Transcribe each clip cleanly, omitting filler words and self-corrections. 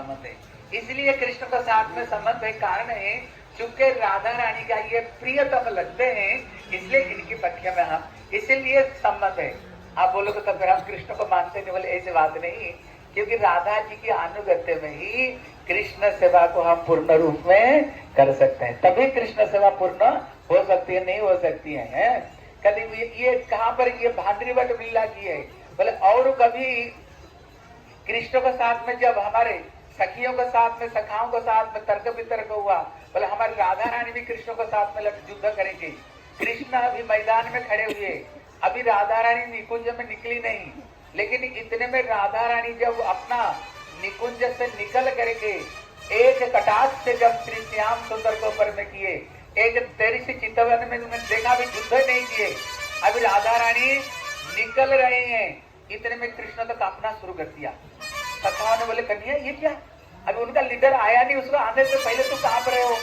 संबंध है, इसलिए कृष्ण का साथ में संबंध है। कारण है चूंकि राधा रानी का ये प्रियतम लगते हैं, इसलिए इनकी पक्ष में हम, इसीलिए संबंध है। आप बोलोगे तो फिर हम कृष्ण को मानते नहीं, बोले ऐसी बात नहीं, क्योंकि राधा जी की अनुगत्य में ही कृष्ण सेवा को हम पूर्ण रूप में कर सकते हैं, तभी कृष्ण सेवा पूर्ण हो सकती है, नहीं हो सकती है। कभी ये कहां पर ये भाद्री बट लीला की है, बोले और कभी कृष्ण के साथ में जब हमारे सखियों के साथ में, सखाओं के साथ में तर्क वितर्क हुआ, बोले हमारी राधा रानी भी कृष्ण के साथ में युद्ध करेंगे। कृष्ण अभी मैदान में खड़े हुए, अभी राधा रानी निकुंज में निकली नहीं, लेकिन इतने में राधा रानी जब अपना निकुंज से निकल करके एक कटाक्ष से जब श्री श्याम सुंदर को ऊपर में किए, एक तेरी से चितवन में देखा भी युद्ध नहीं किए, अभी राधा रानी निकल रहे हैं, इतने में कृष्ण तो कांपना शुरू कर दिया। सखाओं ने बोले कन्हैया ये क्या, अभी उनका लीडर आया नहीं, उसको आने से पहले तो कांप रहे हो।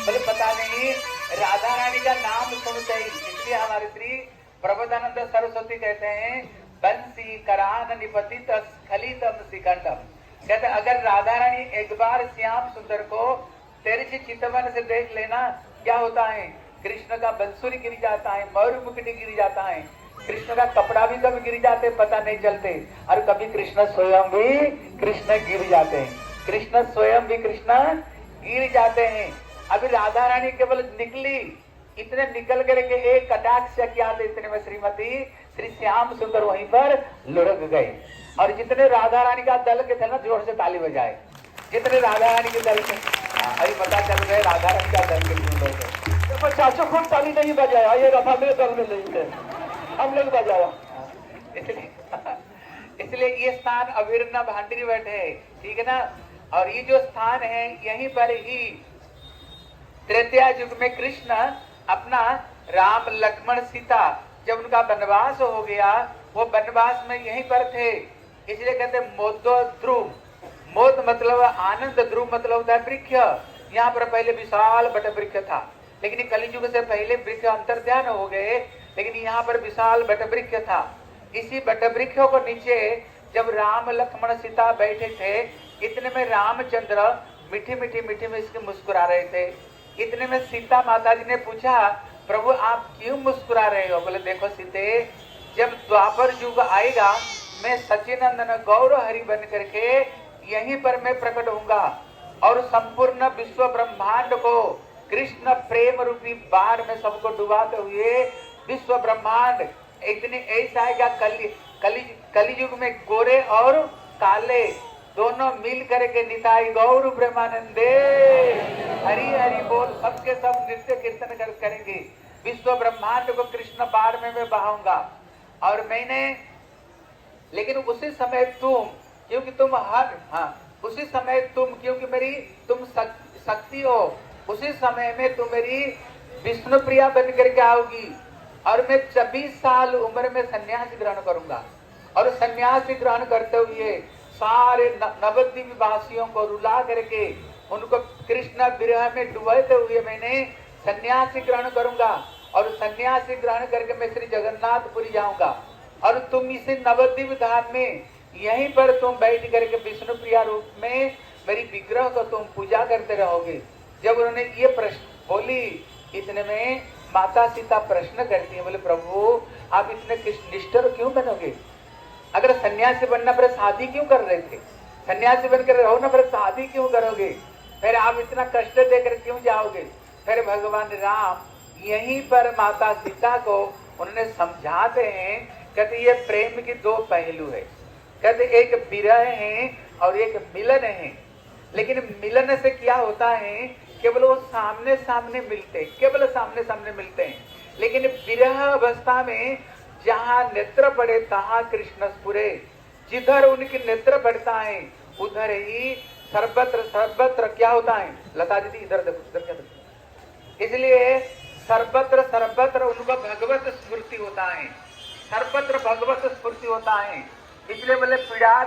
बोले पता नहीं, राधा रानी का नाम सुनते ही, इसलिए हमारे श्री प्रबोधानंद सरस्वती कहते हैं बंसी करान निपतित स्खलितम शिखंडम, कहते अगर राधा रानी एक बार श्याम सुंदर को तेरे चितवन से देख लेना, क्या होता है, कृष्ण का बंसुरी गिर जाता है, मयूर मुकुट गिर जाता है, कृष्ण का कपड़ा भी कभी गिर जाते पता नहीं चलते, और कभी कृष्ण स्वयं भी कृष्ण गिर जाते हैं, कृष्ण स्वयं भी कृष्ण गिर जाते हैं। अभी राधा रानी केवल निकली, इतने निकल करके एक कटाक्ष किया था, इतने में श्रीमती श्री श्याम सुंदर वहीं पर लुढ़क गए। और जितने राधा रानी का दल के थे ना, जोर से ताली बजाए, जितने राधा रानी के दल के, अभी पता चल रहा है राधा रानी का दल के लोग है। चाचो खूब ताली नहीं बजाया, ये रफा मेरे दल में नहीं है, हम लोग बजाया। इसलिए ये स्थान अविरना भांडरी बैठे है, ठीक है ना। और ये जो स्थान है, यहीं पर ही त्रेतया युग में कृष्ण अपना राम लक्ष्मण सीता जब उनका वनवास हो गया, वो वनवास में यहीं पर थे, इसलिए कहते मोदो ध्रुव, मोद मतलब आनंद, ध्रुव मतलब होता है वृक्ष। यहाँ पर पहले विशाल बट वृक्ष था, लेकिन कलियुग से पहले वृक्ष अंतर्ध्यान हो गए, लेकिन यहाँ पर विशाल बट वृक्ष था। इसी बट वृक्षों को नीचे जब राम लक्ष्मण सीता बैठे थे, इतने में रामचंद्र मीठी मीठी मीठी में इसके मुस्कुरा रहे थे। इतने में सीता माता जी ने पूछा प्रभु आप क्यों मुस्कुरा रहे हो? बोले देखो सीते, जब द्वापर युग आएगा, मैं सचिनंदन गौर हरि बन करके यहीं पर मैं प्रकट होऊंगा और संपूर्ण विश्व ब्रह्मांड को कृष्ण प्रेम रूपी बाढ़ में सबको डुबाते हुए विश्व ब्रह्मांड इतने ऐसा आएगा, कलियुग में गोरे और काले दोनों मिल करके निताई गौर ब्रह्मानंदे हरि हरि बोल, सबके सब नृत्य कीर्तन करेंगे, विश्व ब्रह्मांड को कृष्ण बाढ़ में मैं बहाऊंगा। और मैंने, लेकिन उसी समय तुम, क्योंकि तुम उसी समय तुम, क्योंकि मेरी तुम शक्ति हो, उसी समय में तुम मेरी विष्णु प्रिया बन करके आओगी और मैं 26 साल उम्र में सन्यास ग्रहण करूंगा। और सन्यास ग्रहण करते हुए सारे नवद्वीप वासियों को रुला करके उनको कृष्ण विरह में डुबाते हुए मैंने सन्यास ग्रहण करूंगा और सन्यास ग्रहण करके मैं श्री जगन्नाथपुरी जाऊंगा और तुम इसी नवद्वीप धाम में यहीं पर तुम बैठ करके विष्णु प्रिया रूप में मेरी विग्रह को तुम पूजा करते रहोगे। जब उन्होंने ये प्रश्न बोली, इतने में माता सीता प्रश्न करती है, बोले प्रभु आप इतने निष्ठुर क्यों बनोगे? अगर सन्यासी बनना पर शादी क्यों कर रहे थे? सन्यासी बनकर रहो ना, पर शादी क्यों करोगे? फिर आप इतना कष्ट देकर क्यों जाओगे? फिर भगवान राम यहीं पर माता सीता को उन्होंने समझाते हैं, कहते ये प्रेम की दो पहलू है, कहते एक विरह है और एक मिलन है। लेकिन मिलन से क्या होता है, केवल वो सामने सामने मिलते, केवल सामने सामने मिलते हैं, लेकिन विरह अवस्था में जहाँ नेत्र पड़े तहाँ कृष्ण स्फुरे, जिधर उनकी नेत्र पड़ता है उधर ही सर्वत्र सर्वत्र क्या होता है। लता दीदी इधर देखो, इधर क्या देखो, इसलिए सर्वत्र सर्वत्र उनको भगवत स्फूर्ति होता है, सर्वत्र भगवत स्फूर्ति होता है। इसलिए बोले पीड़ा